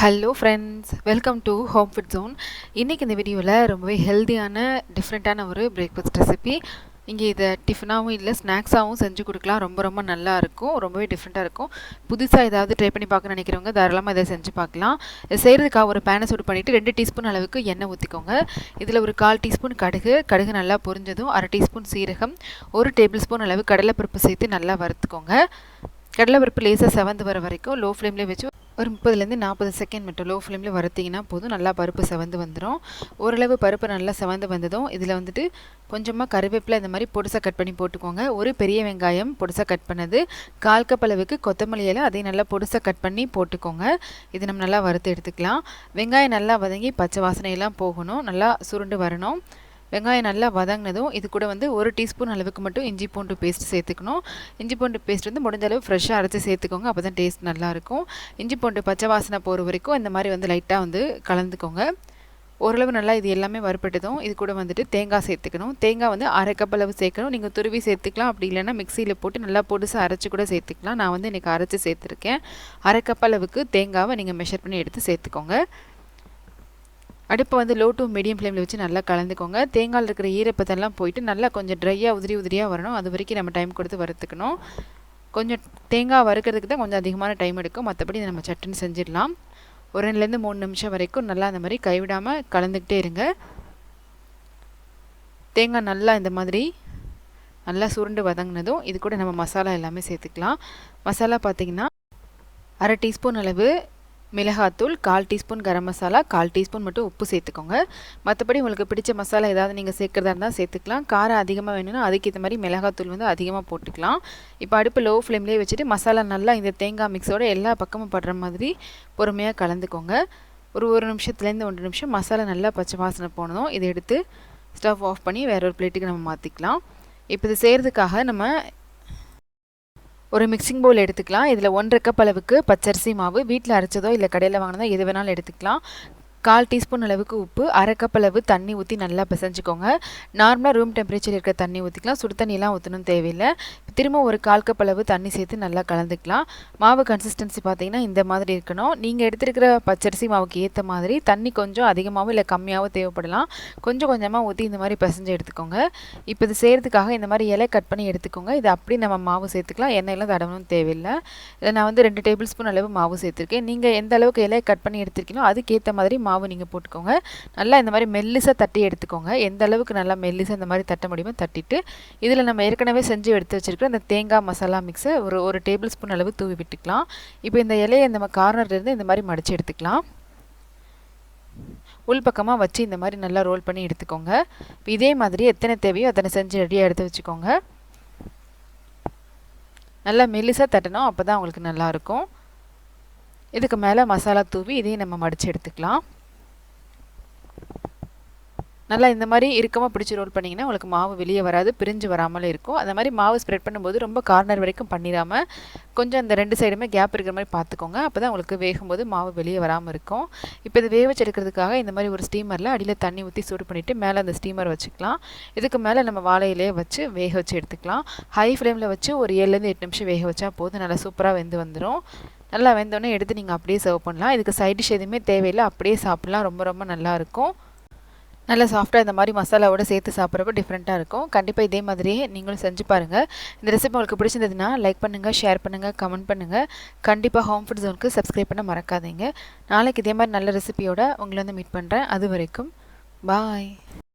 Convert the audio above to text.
Hello friends, welcome to home food zone. இன்றைக்கி இந்த வீடியோவில் ரொம்பவே ஹெல்த்தியான டிஃப்ரெண்ட்டான ஒரு பிரேக்ஃபாஸ்ட் ரெசிபி. இங்கே இதை டிஃபனாகவும் இல்லை ஸ்நாக்ஸாகவும் செஞ்சு கொடுக்கலாம். ரொம்ப நல்லாயிருக்கும், ரொம்பவே டிஃப்ரெண்ட்டாக இருக்கும். புதுசாக ஏதாவது ட்ரை பண்ணி பார்க்க நினைக்கிறவங்க தாராளமாக இதை செஞ்சு பார்க்கலாம். இது செய்கிறதுக்காக ஒரு பேனை சூடு பண்ணிவிட்டு 2 டீஸ்பூன் அளவுக்கு எண்ணெய் ஊற்றிக்கோங்க. இதில் ஒரு 1/4 டீஸ்பூன் கடுகு நல்லா பொரிஞ்சதும் 1/2 டீஸ்பூன் சீரகம், 1 டேபிள் ஸ்பூன் அளவு கடலைப்பருப்பு சேர்த்து நல்லா வறுத்துக்கோங்க. கடலைப்பருப்பு லேசாக செவந்து வர வரைக்கும் லோ ஃப்ளேம்லேயே வச்சு ஒரு 30லேருந்து 40 செகண்ட் மட்டும் லோ ஃப்ளேமில் வறுத்திங்கன்னா போதும். நல்லா பருப்பு செவந்து வந்துடும். ஓரளவு பருப்பு நல்லா செவந்து வந்ததும் இதில் வந்துட்டு கொஞ்சமாக கருவேப்பிலை இந்த மாதிரி பொடிசாக கட் பண்ணி போட்டுக்கோங்க. ஒரு பெரிய வெங்காயம் பொடிசாக கட் பண்ணது, 1/4 கப் அளவுக்கு கொத்தமல்லி இலை அதையும் நல்லா பொடிசாக கட் பண்ணி போட்டுக்கோங்க. இது நம்ம நல்லா வறுத்து எடுத்துக்கலாம். வெங்காயம் நல்லா வதங்கி பச்சை வாசனையெல்லாம் போகணும், நல்லா சுருண்டு வரணும். வெங்காயம் நல்லா வதங்கினதும் இது கூட வந்து 1 டீஸ்பூன் அளவுக்கு மட்டும் இஞ்சி பூண்டு பேஸ்ட் சேர்த்துக்கணும். இஞ்சி பூண்டு பேஸ்ட் வந்து முடிஞ்ச அளவு ஃப்ரெஷ்ஷாக அரைச்சி சேர்த்துக்கோங்க, அப்போ தான் டேஸ்ட் நல்லாயிருக்கும். இஞ்சி பூண்டு பச்சை வாசனை போகிற வரைக்கும் இந்த மாதிரி வந்து லைட்டாக வந்து கலந்துக்கோங்க. ஓரளவு நல்லா இது எல்லாமே வறுப்பட்டதும் இது கூட வந்துட்டு தேங்காய் சேர்த்துக்கணும். தேங்காய் வந்து 1/2 கப் அளவு சேர்க்கணும். நீங்கள் துருவி சேர்த்துக்கலாம், அப்படி இல்லைன்னா மிக்சியில் போட்டு நல்லா பொடிசாக அரைச்சி கூட சேர்த்துக்கலாம். நான் வந்து இன்றைக்கி அரைச்சி சேர்த்துருக்கேன். 1/2 கப் அளவுக்கு தேங்காவை நீங்கள் மெஷர் பண்ணி எடுத்து சேர்த்துக்கோங்க. அடுப்பை வந்து லோ டு மீடியம் ஃப்ளேமில் வச்சு நல்லா கலந்துக்கோங்க. தேங்காயில் இருக்கிற ஈரப்பதெல்லாம் போயிட்டு நல்லா கொஞ்சம் ட்ரையாக உதிரியாக வரணும். அது வரைக்கும் நம்ம டைம் கொடுத்து வறுத்துக்கணும். கொஞ்சம் தேங்காய் வறுக்கிறதுக்கு தான் கொஞ்சம் அதிகமான டைம் எடுக்கும், மற்றபடி நம்ம சட்டுன்னு செஞ்சிடலாம். ஒரு 2லேருந்து 3 நிமிஷம் வரைக்கும் நல்லா அந்த மாதிரி கைவிடாமல் கலந்துக்கிட்டே இருங்க. தேங்காய் நல்லா இந்த மாதிரி நல்லா சுருண்டு வதங்கினதும் இது கூட நம்ம மசாலா எல்லாமே சேர்த்துக்கலாம். மசாலா பார்த்திங்கன்னா 1/2 டீஸ்பூன் அளவு மிளகாத்தூள், 1/4 டீஸ்பூன் கரம் மசாலா, 1/4 டீஸ்பூன் மட்டும் உப்பு சேர்த்துக்கோங்க. மற்றபடி உங்களுக்கு பிடிச்ச மசாலா ஏதாவது நீங்கள் சேர்க்குறதா இருந்தால் சேர்த்துக்கலாம். காரம் அதிகமாக வேணும்னா அதுக்கேற்ற மாதிரி மிளகாத்தூள் வந்து அதிகமாக போட்டுக்கலாம். இப்போ அடுப்பு லோ ஃப்ளேம்லேயே வச்சுட்டு மசாலா நல்லா இந்த தேங்காய் மிக்ஸோட எல்லா பக்கமும் படுற மாதிரி பொறுமையாக கலந்துக்கோங்க. ஒரு நிமிஷத்துலேருந்து 1 நிமிஷம் மசாலா நல்லா பச்சை வாசனை போனதும் இதை எடுத்து ஸ்டவ் ஆஃப் பண்ணி வேற ஒரு பிளேட்டுக்கு நம்ம மாற்றிக்கலாம். இப்போ இது செய்கிறதுக்காக நம்ம ஒரு மிக்சிங் பவுல் எடுத்துக்கலாம். இதில் 1/2 கப் அளவுக்கு பச்சரிசி மாவு, வீட்டில் அரைச்சதோ இல்லை கடையில் வாங்கினதோ எது வேணாலும் எடுத்துக்கலாம். 1/4 டீஸ்பூன் அளவுக்கு உப்பு, 1/2 கப் அளவு தண்ணி ஊற்றி நல்லா பிசைஞ்சிக்கோங்க. நார்மலாக ரூம் டெம்பரேச்சர் இருக்கிற தண்ணி ஊற்றிக்கலாம், சுடு தண்ணியெலாம் ஊற்றணும் தேவையில்லை. திரும்ப ஒரு 1/4 கப் அளவு தண்ணி சேர்த்து நல்லா கலந்துக்கலாம். மாவு கன்சிஸ்டன்சி பார்த்திங்கன்னா இந்த மாதிரி இருக்கணும். நீங்கள் எடுத்துருக்கிற பச்சரிசி மாவுக்கு ஏற்ற மாதிரி தண்ணி கொஞ்சம் அதிகமாகவும் இல்லை கம்மியாகவும் தேவைப்படலாம். கொஞ்சமாக ஊற்றி இந்த மாதிரி பிசைஞ்சு எடுத்துக்கோங்க. இப்போ இது செய்கிறதுக்காக இந்த மாதிரி இலை கட் பண்ணி எடுத்துக்கோங்க. இது அப்படி நம்ம மாவு சேர்த்துக்கலாம், எண்ணெயெல்லாம் தடவணும் தேவையில்லை. இதில் நான் வந்து 2 டேபிள் ஸ்பூன் அளவு மாவு சேர்த்துருக்கேன். நீங்கள் எந்த அளவுக்கு இலை கட் பண்ணி எடுத்துருக்கீங்களோ அதுக்கேற்ற மாதிரி மாவு நீங்கள் போட்டுக்கோங்க. நல்லா இந்த மாதிரி மெல்லிசாக தட்டி எடுத்துக்கோங்க. எந்த அளவுக்கு நல்லா மெல்லிசாக இந்த மாதிரி தட்ட முடியுமோ தட்டிட்டு இதில் நம்ம ஏற்கனவே செஞ்சு எடுத்து வச்சுருக்கிற அந்த தேங்காய் மசாலா மிக்ஸை ஒரு டேபிள் ஸ்பூன் அளவு தூவி விட்டுக்கலாம். இப்போ இந்த இலையை நம்ம கார்னர்லேருந்து இந்த மாதிரி மடித்து எடுத்துக்கலாம். உள்பக்கமாக வச்சு இந்த மாதிரி நல்லா ரோல் பண்ணி எடுத்துக்கோங்க. இப்போ இதே மாதிரி எத்தனை தேவையோ அத்தனை செஞ்சு ரெடியாக எடுத்து வச்சுக்கோங்க. நல்லா மெல்லிசாக தட்டணும், அப்போ தான் உங்களுக்கு நல்லாயிருக்கும். இதுக்கு மேலே மசாலா தூவி இதையும் நம்ம மடித்து எடுத்துக்கலாம். நல்லா இந்த மாதிரி இறுக்கமாக பிடிச்சி ரோல் பண்ணிங்கன்னா உங்களுக்கு மாவு வெளியே வராது, பிரிஞ்சு வராமல் இருக்கும். அந்த மாதிரி மாவு ஸ்ப்ரெட் பண்ணும்போது ரொம்ப கார்னர் வரைக்கும் பண்ணிடாமல் கொஞ்சம் அந்த 2 சைடுமே கேப் இருக்கிற மாதிரி பார்த்துக்கோங்க. அப்போ தான் உங்களுக்கு வேகும்போது மாவு வெளியே வராமல் இருக்கும். இப்போ இது வேக வச்சு எடுக்கிறதுக்காக இந்த மாதிரி ஒரு ஸ்டீமரில் அடியில் தண்ணி ஊற்றி சூடு பண்ணிவிட்டு மேலே அந்த ஸ்டீமர் வச்சுக்கலாம். இதுக்கு மேலே நம்ம வாழை இலையை வச்சு வேக வச்சு எடுத்துக்கலாம். ஹை ஃப்ளேமில் வச்சு ஒரு 7லேருந்து 8 நிமிஷம் வேக வச்சா போதும், நல்லா சூப்பராக வெந்து வந்துடும். நல்லா வெந்தோடனே எடுத்து நீங்கள் அப்படியே சர்வ் பண்ணலாம். இதுக்கு சைட் டிஷ் எதுவுமே தேவையில்லை, அப்படியே சாப்பிட்லாம். ரொம்ப நல்லாயிருக்கும். நல்லா சாஃப்டாக இந்த மாதிரி மசாலாவோட சேர்த்து சாப்பிட்றப்ப டிஃப்ரெண்ட்டாக இருக்கும். கண்டிப்பாக இதே மாதிரியே நீங்களும் செஞ்சு பாருங்கள். இந்த ரெசிபி உங்களுக்கு பிடிச்சிருந்ததுன்னா லைக் பண்ணுங்கள், ஷேர் பண்ணுங்கள், கமெண்ட் பண்ணுங்கள். கண்டிப்பாக ஹோம் ஃபுட் ஜோனுக்கு சப்ஸ்கிரைப் பண்ண மறக்காதீங்க. நாளைக்கு இதே மாதிரி நல்ல ரெசிபியோட உங்களை வந்து மீட் பண்ணுறேன். அது வரைக்கும் பாய்.